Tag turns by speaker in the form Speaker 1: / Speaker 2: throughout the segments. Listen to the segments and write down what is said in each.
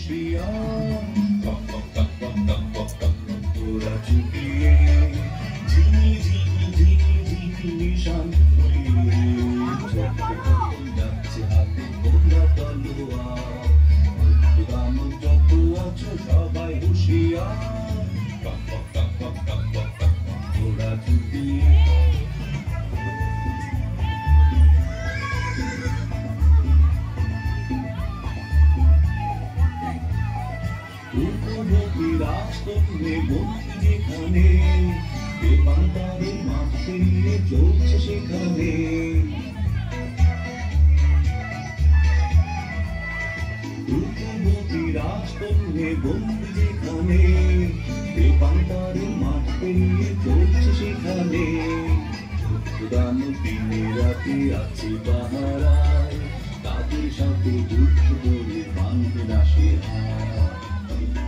Speaker 1: হুঁশিয়ার ওরা চুপিয়ে ঝিমি ঝিমি ঝিমি ঝিমি নিশান যাচ্ছে হাতে তোমরা তলোয়ার দামন যত আছো সবাই হুঁশিয়ার ওরা চুপিয়ে রাজকন্যে বন্ধু যেখানে বেপান্তারের মাঠ পেরিয়ে চলছে সেখানে রূপবতী রাজকন্যে বন্ধু যেখানে বেপান্তারের মাঠ পেরিয়ে চলছে সেখানে দানবীনে রাতে আছে পাহারায় তাদের সাথে যুদ্ধ করে ভাঙতে দাসের হাত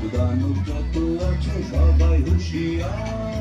Speaker 1: দানব যত আছো সবাই হুঁশিয়ার